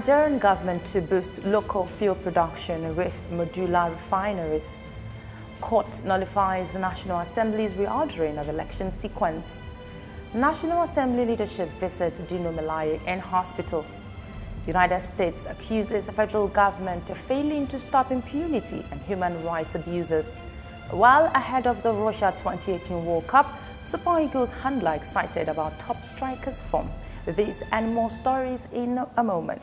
Nigerian government to boost local fuel production with modular refineries. Court nullifies National Assembly's reordering of election sequence. National Assembly leadership visits Dino Melaye in hospital. United States accuses the federal government of failing to stop impunity and human rights abuses. While ahead of the Russia 2018 World Cup, Super Eagles handler excited about top strikers' form. These and more stories in a moment.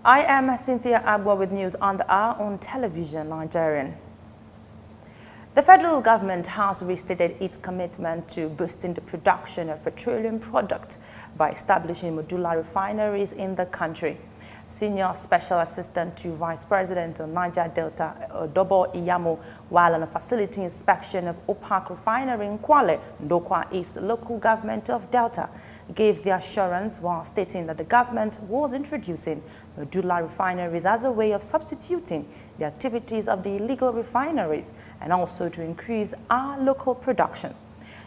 I am Cynthia Agwa with news on the hour on television Nigerian. The federal government has restated its commitment to boosting the production of petroleum products by establishing modular refineries in the country. Senior Special Assistant to Vice President of Niger Delta, Odobo Iyamo, while on a facility inspection of OPAC refinery in Kwale, Ndokwa East local government of Delta, gave the assurance while stating that the government was introducing modular refineries as a way of substituting the activities of the illegal refineries and also to increase our local production.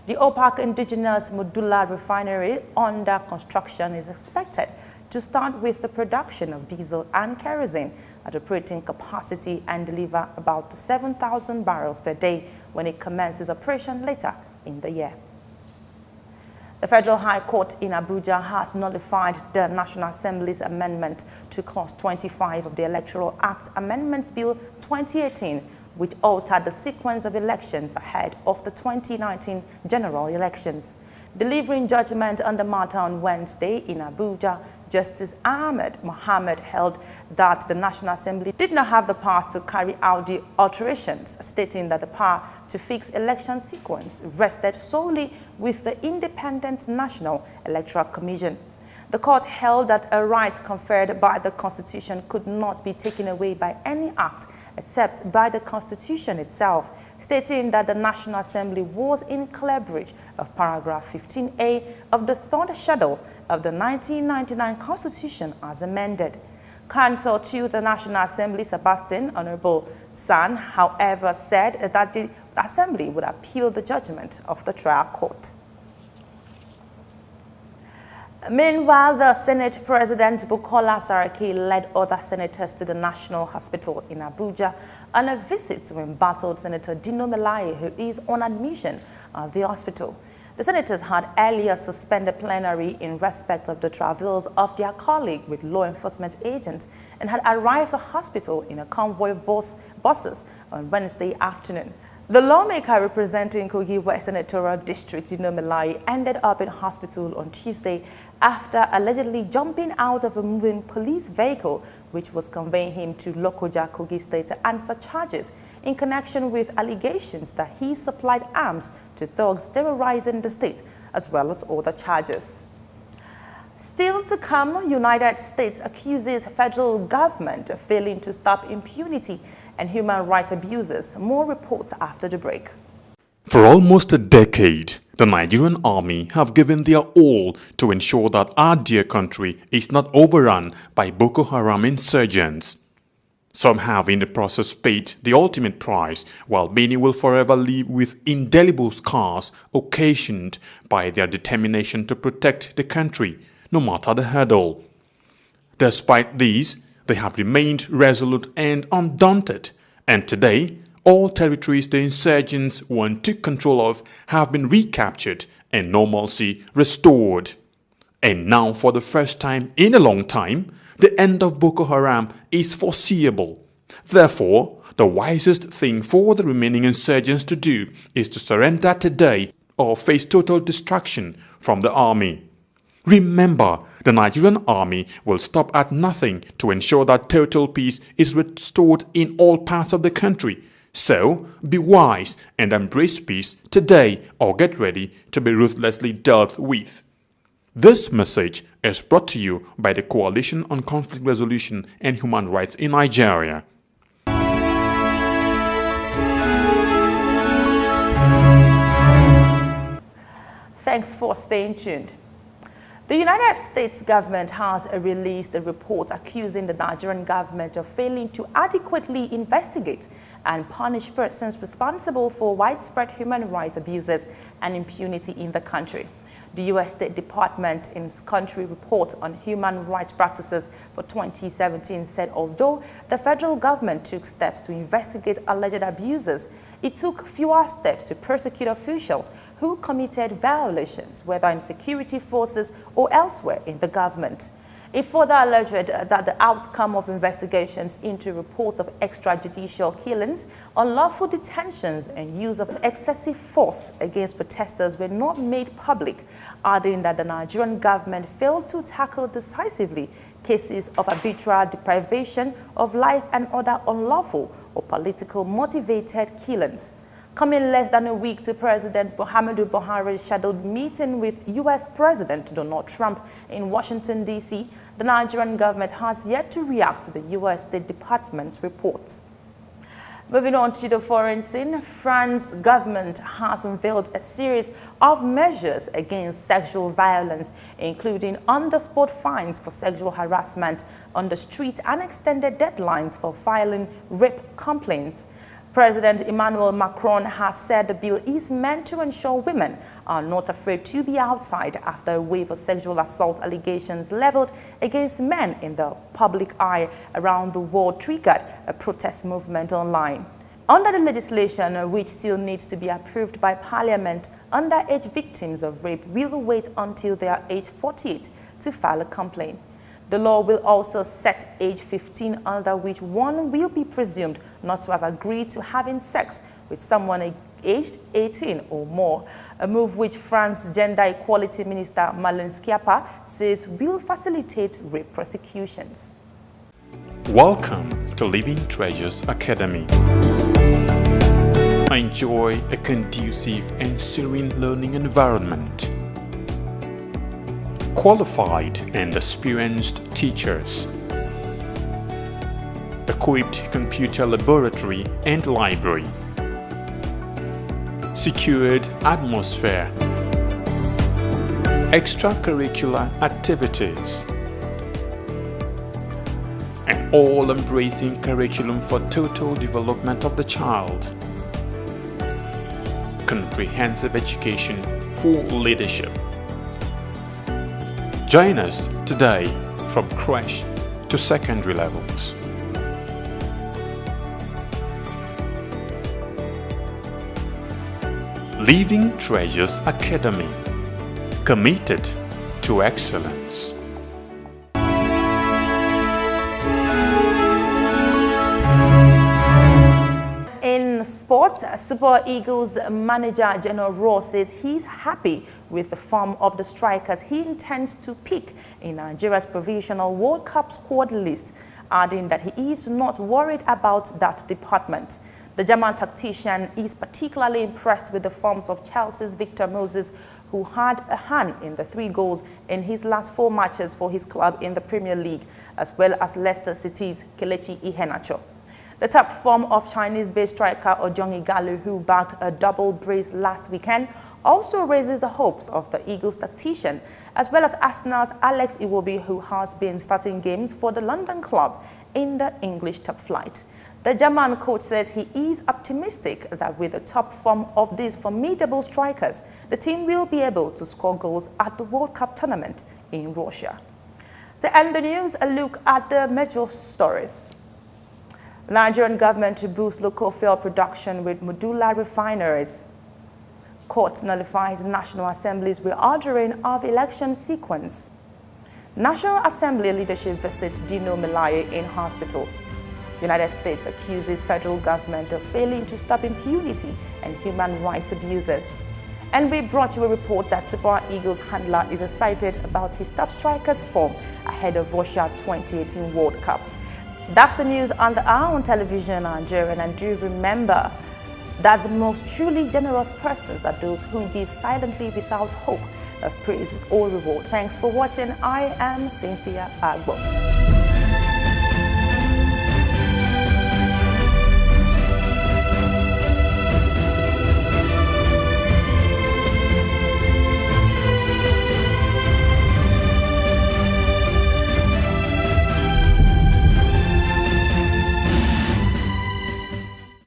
The OPAC indigenous modular refinery under construction is expected to start with the production of diesel and kerosene at operating capacity and deliver about 7,000 barrels per day when it commences operation later in the year. The Federal High Court in Abuja has nullified the National Assembly's amendment to Clause 25 of the Electoral Act Amendments Bill 2018, which altered the sequence of elections ahead of the 2019 general elections. Delivering judgment on the matter on Wednesday in Abuja, Justice Ahmed Mohammed held that the National Assembly did not have the power to carry out the alterations, stating that the power to fix election sequence rested solely with the Independent National Electoral Commission. The court held that a right conferred by the Constitution could not be taken away by any act except by the Constitution itself, stating that the National Assembly was in clear breach of paragraph 15A of the third schedule of the 1999 Constitution as amended. Counsel to the National Assembly, Sebastian Honorable San, however, said that the Assembly would appeal the judgment of the trial court. Meanwhile, the Senate President Bukola Saraki led other senators to the National Hospital in Abuja on a visit to embattled Senator Dino Melaye, who is on admission at the hospital. The senators had earlier suspended plenary in respect of the travels of their colleague with law enforcement agents and had arrived at the hospital in a convoy of buses on Wednesday afternoon. The lawmaker representing Kogi West Senatorial District, Dino Melaye, ended up in hospital on Tuesday after allegedly jumping out of a moving police vehicle, which was conveying him to Lokoja, Kogi State, to answer charges in connection with allegations that he supplied arms to thugs terrorizing the state, as well as other charges. Still to come, United States accuses federal government of failing to stop impunity and human rights abuses. More reports after the break. For almost a decade, the Nigerian army have given their all to ensure that our dear country is not overrun by Boko Haram insurgents. Some have in the process paid the ultimate price, while many will forever live with indelible scars occasioned by their determination to protect the country, no matter the hurdle. Despite these, they have remained resolute and undaunted, and today, all territories the insurgents once took control of have been recaptured and normalcy restored. And now, for the first time in a long time, the end of Boko Haram is foreseeable. Therefore, the wisest thing for the remaining insurgents to do is to surrender today or face total destruction from the army. Remember, the Nigerian army will stop at nothing to ensure that total peace is restored in all parts of the country. So, be wise and embrace peace today or get ready to be ruthlessly dealt with. This message is brought to you by the Coalition on Conflict Resolution and Human Rights in Nigeria. Thanks for staying tuned. The United States government has released a report accusing the Nigerian government of failing to adequately investigate and punish persons responsible for widespread human rights abuses and impunity in the country. The U.S. State Department, in its country report on human rights practices for 2017, said although the federal government took steps to investigate alleged abuses, it took fewer steps to prosecute officials who committed violations, whether in security forces or elsewhere in the government. It further alleged that the outcome of investigations into reports of extrajudicial killings, unlawful detentions, and use of excessive force against protesters were not made public, adding that the Nigerian government failed to tackle decisively cases of arbitrary deprivation of life and other unlawful or politically motivated killings. Coming less than a week to President Muhammadu Buhari's scheduled meeting with U.S. President Donald Trump in Washington, D.C., the Nigerian government has yet to react to the U.S. State Department's report. Moving on to the foreign scene, France's government has unveiled a series of measures against sexual violence, including on-the-spot fines for sexual harassment on the street and extended deadlines for filing rape complaints. President Emmanuel Macron has said the bill is meant to ensure women are not afraid to be outside after a wave of sexual assault allegations leveled against men in the public eye around the world triggered a protest movement online. Under the legislation, which still needs to be approved by Parliament, underage victims of rape will wait until they are age 48 to file a complaint. The law will also set age 15 under which one will be presumed not to have agreed to having sex with someone aged 18 or more, a move which France's Gender Equality Minister Marlène Schiappa says will facilitate rape prosecutions. Welcome to Living Treasures Academy. Enjoy a conducive and serene learning environment. Qualified and experienced teachers, equipped computer laboratory and library, secured atmosphere, extracurricular activities, an all-embracing curriculum for total development of the child, comprehensive education for leadership. Join us today from crèche to secondary levels. Living Treasures Academy, committed to excellence. In sports, Super Eagles manager General Ross says he's happy with the form of the strikers he intends to pick in Nigeria's provisional World Cup squad list, adding that he is not worried about that department. The German tactician is particularly impressed with the forms of Chelsea's Victor Moses, who had a hand in the 3 goals in his last 4 matches for his club in the Premier League, as well as Leicester City's Kelechi Iheanacho. The top form of Chinese-based striker Ojong Igalu, who bagged a double brace last weekend, also raises the hopes of the Eagles tactician, as well as Arsenal's Alex Iwobi, who has been starting games for the London club in the English top flight. The German coach says he is optimistic that with the top form of these formidable strikers, the team will be able to score goals at the World Cup tournament in Russia. To end the news, a look at the major stories. Nigerian government to boost local fuel production with MODULAR refineries. Court nullifies National Assembly's reordering of election sequence. National Assembly leadership visits Dino Melaye in hospital. United States accuses federal government of failing to stop impunity and human rights abuses. And we brought you a report that Super Eagles handler is excited about his top strikers' form ahead of Russia 2018 World Cup. That's the news on the hour on television Nigerian, and do remember that the most truly generous persons are those who give silently without hope of praise or reward. Thanks for watching. I am Cynthia Agbo.